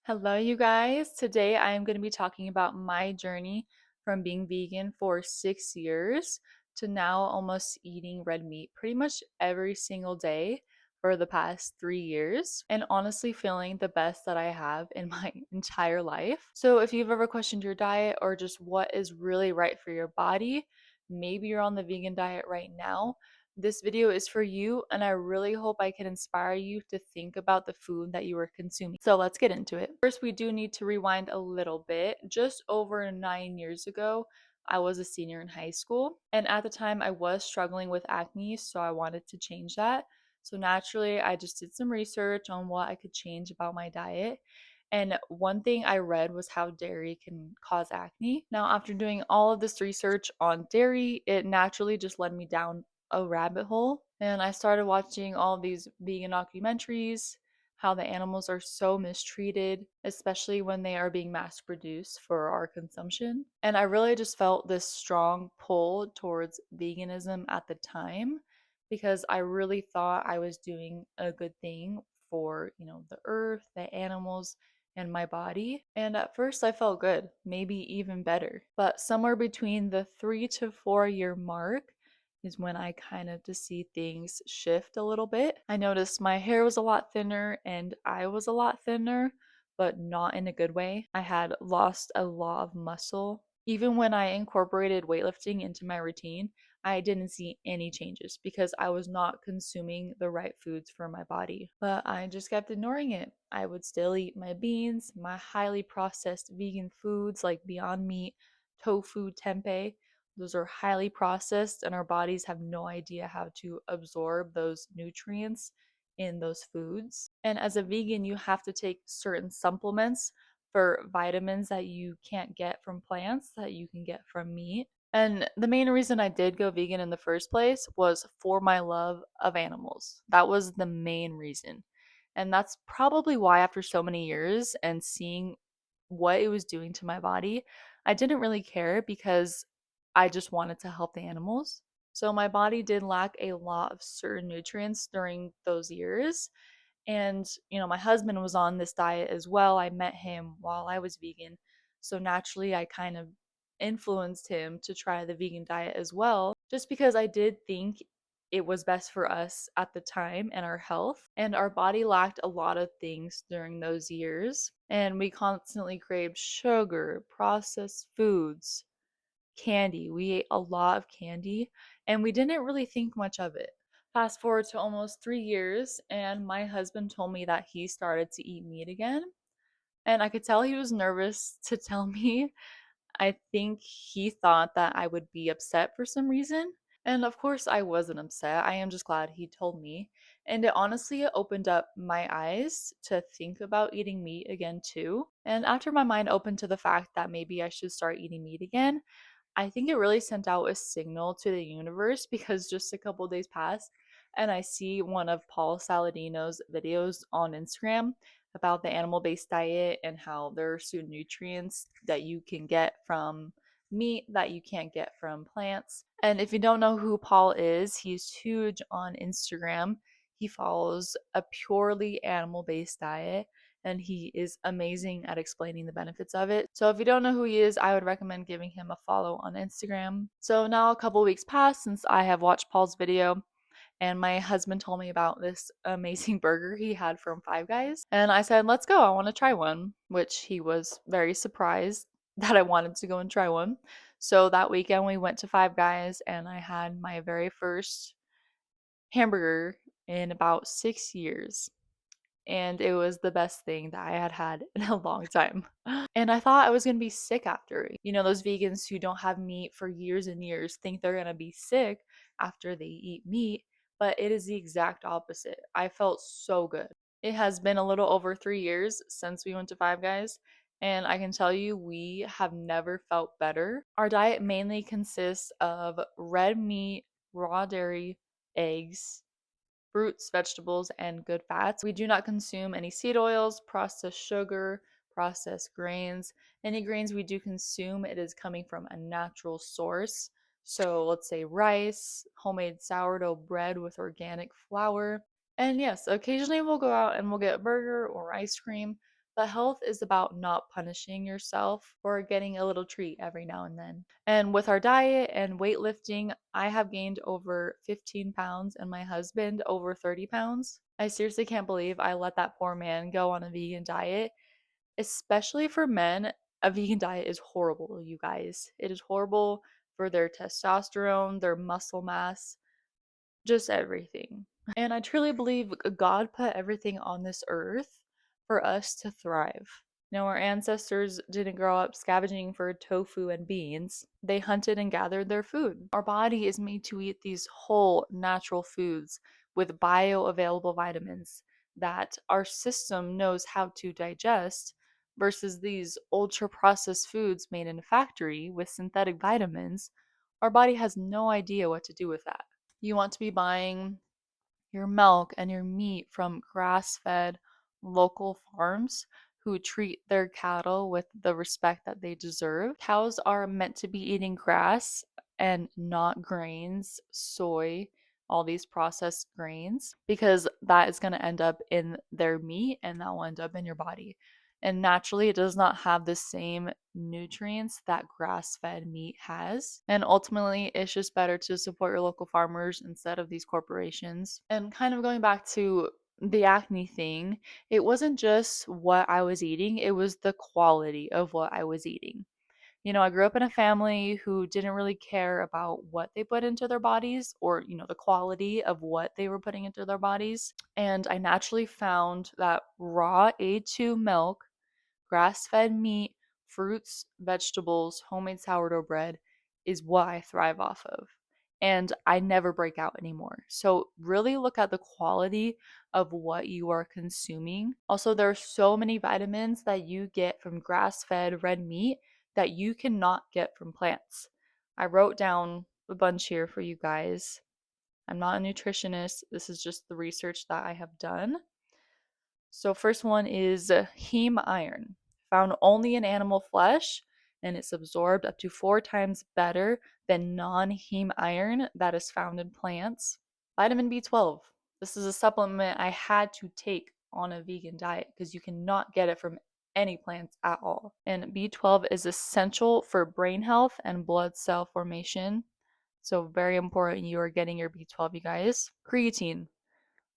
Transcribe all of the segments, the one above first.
Hello, you guys. Today I am going to be talking about my journey from being vegan for 6 years to now almost eating red meat pretty much every single day for the past 3 years, and honestly feeling the best that I have in my entire life. So, if you've ever questioned your diet or just what is really right for your body, maybe you're on the vegan diet right now. This video is for you, and I really hope I can inspire you to think about the food that you are consuming. So let's get into it. First, we do need to rewind a little bit. Just over 9 years ago, I was a senior in high school, and at the time, I was struggling with acne, so I wanted to change that. So naturally, I just did some research on what I could change about my diet. And one thing I read was how dairy can cause acne. Now, after doing all of this research on dairy, it naturally just led me down a rabbit hole, and I started watching all these vegan documentaries, how the animals are so mistreated, especially when they are being mass produced for our consumption. And I really just felt this strong pull towards veganism at the time because I really thought I was doing a good thing for, the earth, the animals, and my body. And at first I felt good, maybe even better. But somewhere between the 3 to 4 year mark is when I kind of just see things shift a little bit. I noticed my hair was a lot thinner and I was a lot thinner, but not in a good way. I had lost a lot of muscle. Even when I incorporated weightlifting into my routine, I didn't see any changes because I was not consuming the right foods for my body. But I just kept ignoring it. I would still eat my beans, my highly processed vegan foods like Beyond Meat, tofu, tempeh. Those are highly processed, and our bodies have no idea how to absorb those nutrients in those foods. And as a vegan, you have to take certain supplements for vitamins that you can't get from plants that you can get from meat. And the main reason I did go vegan in the first place was for my love of animals. That was the main reason. And that's probably why, after so many years and seeing what it was doing to my body, I didn't really care because I just wanted to help the animals. So my body did lack a lot of certain nutrients during those years. And, my husband was on this diet as well. I met him while I was vegan. So naturally, I kind of influenced him to try the vegan diet as well, just because I did think it was best for us at the time and our health. And our body lacked a lot of things during those years. And we constantly craved sugar, processed foods, candy. We ate a lot of candy and we didn't really think much of it. Fast forward to almost 3 years, and my husband told me that he started to eat meat again. And I could tell he was nervous to tell me. I think he thought that I would be upset for some reason. And of course, I wasn't upset. I am just glad he told me. And it honestly opened up my eyes to think about eating meat again, too. And after my mind opened to the fact that maybe I should start eating meat again, I think it really sent out a signal to the universe because just a couple days passed and I see one of Paul Saladino's videos on Instagram about the animal based diet and how there are certain nutrients that you can get from meat that you can't get from plants. And if you don't know who Paul is, he's huge on Instagram. He follows a purely animal based diet and he is amazing at explaining the benefits of it. So if you don't know who he is, I would recommend giving him a follow on Instagram. So now a couple weeks passed since I have watched Paul's video, and my husband told me about this amazing burger he had from Five Guys. And I said, let's go, I want to try one, which he was very surprised that I wanted to go and try one. So that weekend we went to Five Guys and I had my very first hamburger in about 6 years, and it was the best thing that I had had in a long time. And I thought I was gonna be sick after. Those vegans who don't have meat for years and years think they're gonna be sick after they eat meat, but it is the exact opposite. I felt so good. It has been a little over 3 years since we went to Five Guys, and I can tell you we have never felt better. Our diet mainly consists of red meat, raw dairy, eggs, fruits, vegetables, and good fats. We do not consume any seed oils, processed sugar, processed grains. Any grains we do consume, it is coming from a natural source. So let's say rice, homemade sourdough bread with organic flour. And yes, occasionally we'll go out and we'll get a burger or ice cream, But health is about not punishing yourself for getting a little treat every now and then. And with our diet and weightlifting, I have gained over 15 pounds and my husband over 30 pounds. I seriously can't believe I let that poor man go on a vegan diet. Especially for men, a vegan diet is horrible, you guys. It is horrible for their testosterone, their muscle mass, just everything. And I truly believe God put everything on this earth for us to thrive. Now, our ancestors didn't grow up scavenging for tofu and beans. They hunted and gathered their food. Our body is made to eat these whole natural foods with bioavailable vitamins that our system knows how to digest versus these ultra processed foods made in a factory with synthetic vitamins. Our body has no idea what to do with that. You want to be buying your milk and your meat from grass fed local farms who treat their cattle with the respect that they deserve. Cows are meant to be eating grass and not grains, soy, all these processed grains, because that is going to end up in their meat and that will end up in your body. And naturally, it does not have the same nutrients that grass fed meat has. And ultimately, it's just better to support your local farmers instead of these corporations. And kind of going back to the acne thing, it wasn't just what I was eating, it was the quality of what I was eating. I grew up in a family who didn't really care about what they put into their bodies or, the quality of what they were putting into their bodies. And I naturally found that raw A2 milk, grass fed meat, fruits, vegetables, homemade sourdough bread is what I thrive off of. And I never break out anymore. So, really look at the quality of what you are consuming. Also, there are so many vitamins that you get from grass fed red meat that you cannot get from plants. I wrote down a bunch here for you guys. I'm not a nutritionist, this is just the research that I have done. So, first one is heme iron, found only in animal flesh, and it's absorbed up to 4 times better than non heme iron that is found in plants. Vitamin B12. This is a supplement I had to take on a vegan diet because you cannot get it from any plants at all. And B12 is essential for brain health and blood cell formation. So, very important you are getting your B12, you guys. Creatine.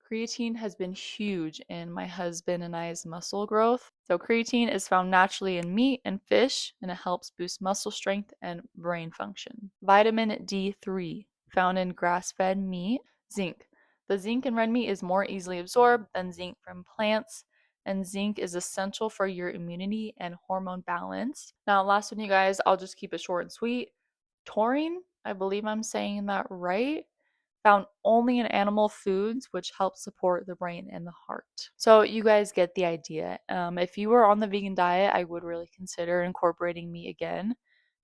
Creatine has been huge in my husband and I's muscle growth. So, creatine is found naturally in meat and fish, and it helps boost muscle strength and brain function. Vitamin D3, found in grass fed meat. Zinc. The zinc in red meat is more easily absorbed than zinc from plants, and zinc is essential for your immunity and hormone balance. Now, last one, you guys, I'll just keep it short and sweet. Taurine, I believe I'm saying that right, found only in animal foods, which help support the brain and the heart. So, you guys get the idea. If you were on the vegan diet, I would really consider incorporating meat again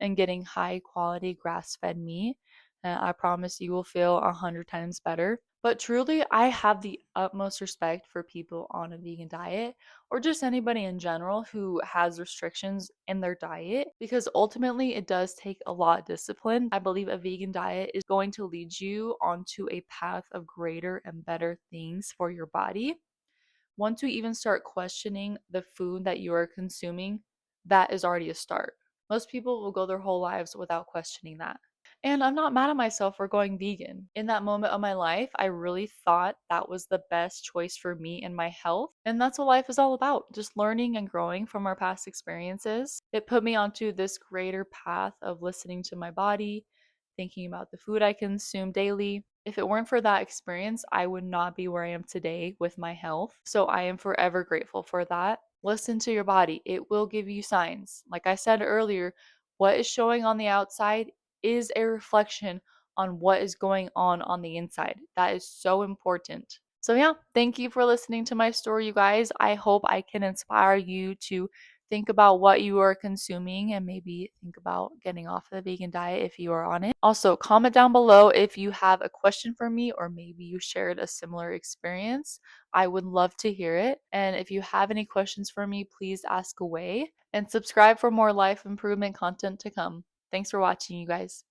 and getting high quality grass fed meat. I promise you will feel 100 times better. But truly, I have the utmost respect for people on a vegan diet or just anybody in general who has restrictions in their diet because ultimately it does take a lot of discipline. I believe a vegan diet is going to lead you onto a path of greater and better things for your body. Once you even start questioning the food that you are consuming, that is already a start. Most people will go their whole lives without questioning that. And I'm not mad at myself for going vegan. In that moment of my life, I really thought that was the best choice for me and my health. And that's what life is all about, just learning and growing from our past experiences. It put me onto this greater path of listening to my body, thinking about the food I consume daily. If it weren't for that experience, I would not be where I am today with my health. So I am forever grateful for that. Listen to your body, it will give you signs. Like I said earlier, what is showing on the outside is a reflection on what is going on the inside. That is so important. So, yeah, thank you for listening to my story, you guys. I hope I can inspire you to think about what you are consuming and maybe think about getting off the vegan diet if you are on it. Also, comment down below if you have a question for me or maybe you shared a similar experience. I would love to hear it. And if you have any questions for me, please ask away and subscribe for more life improvement content to come. Thanks for watching, you guys.